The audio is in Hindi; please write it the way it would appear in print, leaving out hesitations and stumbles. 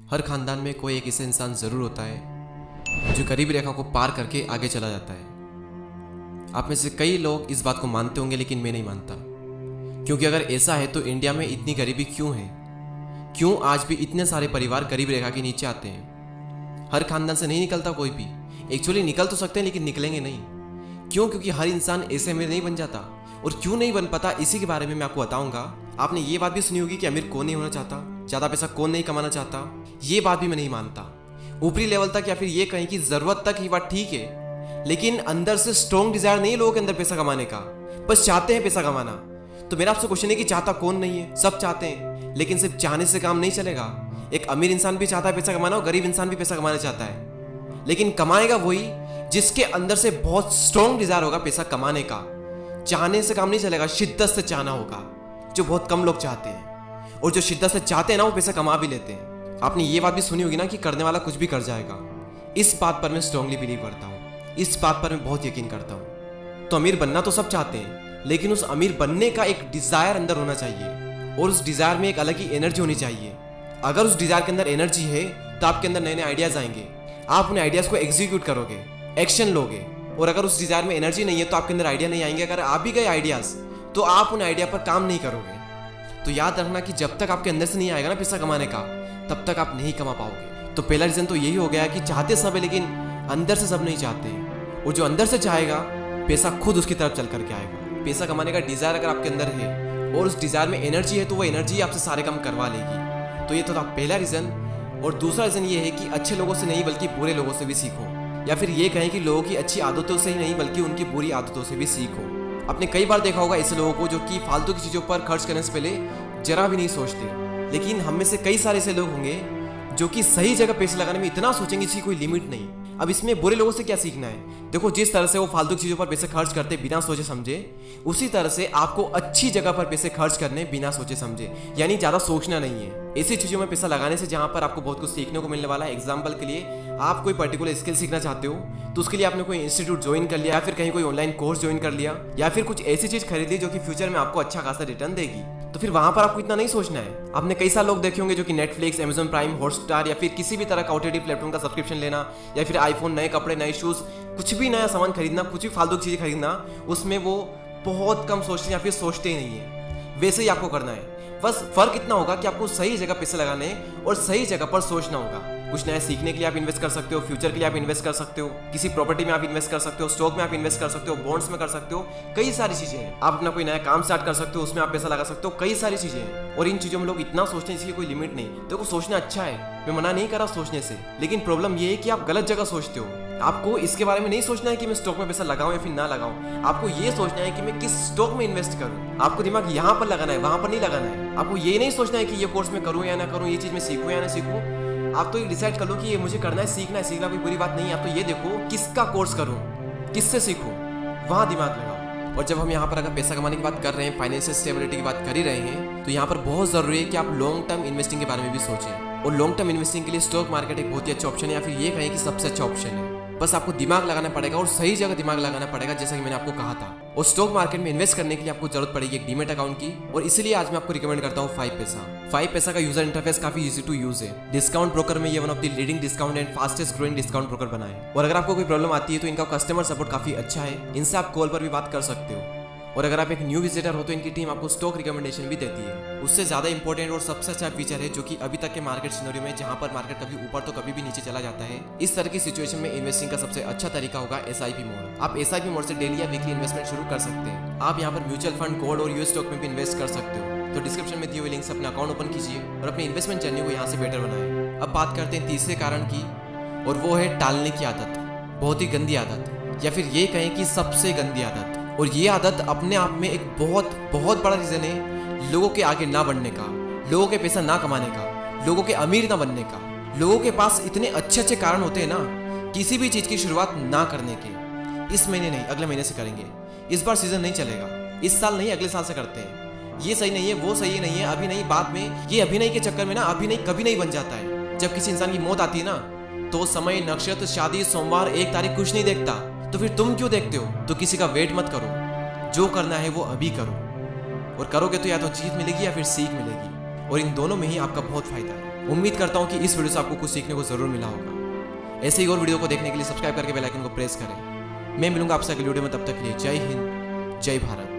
हर खानदान में कोई एक ऐसा इंसान ज़रूर होता है जो गरीबी रेखा को पार करके आगे चला जाता है। आप में से कई लोग इस बात को मानते होंगे, लेकिन मैं नहीं मानता। क्योंकि अगर ऐसा है तो इंडिया में इतनी गरीबी क्यों है? क्यों आज भी इतने सारे परिवार गरीब रेखा के नीचे आते हैं? हर खानदान से नहीं निकलता कोई भी। एक्चुअली निकल तो सकते हैं लेकिन निकलेंगे नहीं। क्यों? क्योंकि हर इंसान ऐसे अमीर नहीं बन जाता। और क्यों नहीं बन पाता, इसी के बारे में मैं आपको बताऊंगा। आपने ये बात भी सुनी होगी कि अमीर कौन नहीं होना चाहता, ज़्यादा पैसा कौन नहीं कमाना चाहता। ये बात भी मैं नहीं मानता। ऊपरी लेवल तक या फिर ये कहीं की ज़रूरत तक ही बात ठीक है, लेकिन अंदर से स्ट्रॉन्ग डिजायर नहीं है लोगों के अंदर पैसा कमाने का। बस चाहते हैं पैसा कमाना। तो मेरा आपसे क्वेश्चन है कि चाहता कौन नहीं है? सब चाहते हैं, लेकिन सिर्फ चाहने से काम नहीं चलेगा। एक अमीर इंसान भी चाहता है पैसा कमाना और गरीब इंसान भी पैसा कमाना चाहता है, लेकिन कमाएगा वही जिसके अंदर से बहुत स्ट्रॉन्ग डिजायर होगा पैसा कमाने का। चाहने से काम नहीं चलेगा, शिद्दत से चाहना होगा, जो बहुत कम लोग चाहते हैं। और जो शिद्दत से चाहते हैं ना, वो पैसा कमा भी लेते हैं। आपने ये बात भी सुनी होगी ना कि करने वाला कुछ भी कर जाएगा। इस बात पर मैं स्ट्रांगली बिलीव करता हूँ, इस बात पर मैं बहुत यकीन करता हूँ। तो अमीर बनना तो सब चाहते हैं, लेकिन उस अमीर बनने का एक डिजायर अंदर होना चाहिए, और उस डिजायर में एक अलग ही एनर्जी होनी चाहिए। अगर उस डिजायर के अंदर एनर्जी है तो आपके अंदर नए नए आइडियाज आएंगे, आप उन आइडियाज को एग्जीक्यूट करोगे, एक्शन लोगे। और अगर उस डिजायर में एनर्जी नहीं है तो आपके अंदर आइडिया नहीं आएंगे। अगर आ भी गए आइडियाज तो आप उन आइडिया पर काम नहीं करोगे। तो याद रखना कि जब तक आपके अंदर से नहीं आएगा ना पैसा कमाने का, तब तक आप नहीं कमा पाओगे। तो पहला रीजन तो यही हो गया कि चाहते सब है, लेकिन अंदर से सब नहीं चाहते। और जो अंदर से चाहेगा, पैसा खुद उसकी तरफ चल करके आएगा। पैसा कमाने का डिजायर अगर आपके अंदर है और उस डिजायर में एनर्जी है, तो वो एनर्जी आपसे सारे काम करवा लेगी। तो ये तो था पहला रीजन। और दूसरा रीजन ये है कि अच्छे लोगों से नहीं बल्कि बुरे लोगों से भी सीखो, या फिर ये कहें कि लोगों की अच्छी आदतों से ही नहीं बल्कि उनकी बुरी आदतों से भी सीखो। आपने कई बार देखा होगा ऐसे लोगों को जो कि फालतू की चीज़ों पर खर्च करने से पहले जरा भी नहीं सोचते। लेकिन हम में से कई सारे ऐसे लोग होंगे जो कि सही जगह पैसे लगाने में इतना सोचेंगे जिसकी कोई लिमिट नहीं। अब इसमें बुरे लोगों से क्या सीखना है? देखो, जिस तरह से वो फालतू चीज़ों पर पैसे खर्च करते बिना सोचे समझे, उसी तरह से आपको अच्छी जगह पर पैसे खर्च करने बिना सोचे समझे, यानी ज़्यादा सोचना नहीं है। ऐसी चीज़ों में पैसा लगाने से जहाँ पर आपको बहुत कुछ सीखने को मिलने वाला है। एग्जाम्पल के लिए, आप कोई पर्टिकुलर स्किल सीखना चाहते हो तो उसके लिए आपने कोई इंस्टीट्यूट ज्वाइन कर लिया, या फिर कहीं कोई ऑनलाइन कोर्स ज्वाइन कर लिया, या फिर कुछ ऐसी चीज़ खरीद ली जो कि फ्यूचर में आपको अच्छा खासा रिटर्न देगी। तो फिर वहां पर आपको इतना नहीं सोचना है। आपने कई सारे लोग देखे होंगे जो कि नेटफ्लिक्स, अमेजन प्राइम, हॉटस्टार या फिर किसी भी तरह का ओटीटी प्लेटफॉर्म का सब्सक्रिप्शन लेना, या फिर आईफोन, नए कपड़े, नए शूज, कुछ भी नया सामान खरीदना, कुछ भी फालतू चीज़ें खरीदना, उसमें वो बहुत कम सोचते हैं या फिर सोचते ही नहीं है। वैसे ही आपको करना है। बस फर्क इतना होगा कि आपको सही जगह पैसे लगाने और सही जगह पर सोचना होगा। कुछ नया सीखने के लिए आप इन्वेस्ट कर सकते हो, फ्यूचर के लिए आप इन्वेस्ट कर सकते हो, किसी प्रॉपर्टी में आप इन्वेस्ट कर सकते हो, स्टॉक में आप इन्वेस्ट कर सकते हो, बॉन्ड्स में कर सकते हो। कई सारी चीजें हैं। आप अपना कोई नया काम स्टार्ट कर सकते हो, उसमें आप पैसा लगा सकते हो। कई सारी चीजें हैं और इन चीजों में लोग इतना सोचते हैं, इसकी कोई लिमिट नहीं। देखो, सोचना अच्छा है, मैं मना नहीं कर रहा सोचने से, लेकिन प्रॉब्लम ये है कि आप गलत जगह सोचते हो। आपको इसके बारे में नहीं सोचना है कि मैं स्टॉक में पैसा लगाऊं या फिर ना लगाऊं। आपको ये सोचना है कि मैं किस स्टॉक में इन्वेस्ट करूं। आपको दिमाग यहाँ पर लगाना है, वहां पर नहीं लगाना है। आपको ये नहीं सोचना है कि ये कोर्स मैं करूं या ना करूं, ये चीज मैं सीखूं या ना सीखूं। आप तो ये डिसाइड कर लो कि ये मुझे करना है, सीखना है। सीखना कोई बुरी बात नहीं है। आप तो ये देखो किसका कोर्स करूं, किससे सीखूं, वहां दिमाग लगाओ। और जब हम यहाँ पर अगर पैसा कमाने की बात कर रहे हैं, फाइनेंशियल स्टेबिलिटी की बात कर ही रहे हैं, तो यहाँ पर बहुत जरूरी है कि आप लॉन्ग टर्म इन्वेस्टिंग के बारे में भी सोचें। और लॉन्ग टर्म इन्वेस्टिंग के लिए स्टॉक मार्केट एक बहुत ही अच्छा ऑप्शन है, या फिर ये कहें कि सबसे अच्छा ऑप्शन है। बस आपको दिमाग लगाना पड़ेगा और सही जगह दिमाग लगाना पड़ेगा, जैसा कि मैंने आपको कहा था। और स्टॉक मार्केट में इन्वेस्ट करने के लिए आपको जरूरत पड़ेगी एक डीमेट अकाउंट की। और इसलिए आज मैं आपको रिकमेंड करता हूँ 5 पैसा। 5 पैसा का यूजर इंटरफेस काफी इजी टू यूज है। डिस्काउंट ब्रोकर में ये one of the leading discount and fastest growing discount broker बना है। और अगर आपको कोई प्रॉब्लम आती है तो इनका कस्टमर सपोर्ट काफी अच्छा है, इनसे आप कॉल पर भी बात कर सकते हो। और अगर आप एक न्यू विजिटर हो तो इनकी टीम आपको स्टॉक रिकमेंडेशन भी देती है। उससे ज़्यादा इंपॉर्टेंट और सबसे अच्छा फीचर है, जो कि अभी तक के मार्केट सिनेरियो में, जहां पर मार्केट कभी ऊपर तो कभी भी नीचे चला जाता है, इस तरह की सिचुएशन में इन्वेस्टिंग का सबसे अच्छा तरीका होगा SIP मोड। आप SIP मोड से डेली या वीकली इन्वेस्टमेंट शुरू कर सकते हैं। आप यहाँ पर म्यूचुअल फंड, गोल्ड और यूएस स्टॉक में भी इन्वेस्ट कर सकते हो। तो डिस्क्रिप्शन में दिए हुए लिंक से अपना अकाउंट ओपन कीजिए और अपनी इन्वेस्टमेंट जर्नी को यहाँ से बेटर बनाएं। अब बात करते हैं तीसरे कारण की, और वो है टालने की आदत। बहुत ही गंदी आदत, या फिर ये कहें कि सबसे गंदी आदत। और ये आदत अपने आप में एक बहुत बहुत बड़ा रीजन है लोगों के आगे ना बढ़ने का, लोगों के पैसा ना कमाने का, लोगों के अमीर ना बनने का। लोगों के पास इतने अच्छे अच्छे कारण होते हैं ना किसी भी चीज की शुरुआत ना करने के। इस महीने नहीं, अगले महीने से करेंगे, इस बार सीजन नहीं चलेगा, इस साल नहीं अगले साल से करते हैं, ये सही नहीं है, वो सही नहीं है, अभी नहीं, बाद में। ये अभी नहीं के चक्कर में ना अभी नहीं कभी नहीं बन जाता है। जब किसी इंसान की मौत आती है ना, तो समय, नक्षत्र, शादी, सोमवार, 1 तारीख कुछ नहीं देखता। तो फिर तुम क्यों देखते हो? तो किसी का वेट मत करो, जो करना है वो अभी करो। और करोगे तो या तो जीत मिलेगी या फिर सीख मिलेगी, और इन दोनों में ही आपका बहुत फायदा है। उम्मीद करता हूँ कि इस वीडियो से आपको कुछ सीखने को ज़रूर मिला होगा। ऐसे ही और वीडियो को देखने के लिए सब्सक्राइब करके बेल आइकन को प्रेस करें। मैं मिलूंगा आपसे अगली वीडियो में, तब तक के लिए जय हिंद, जय भारत।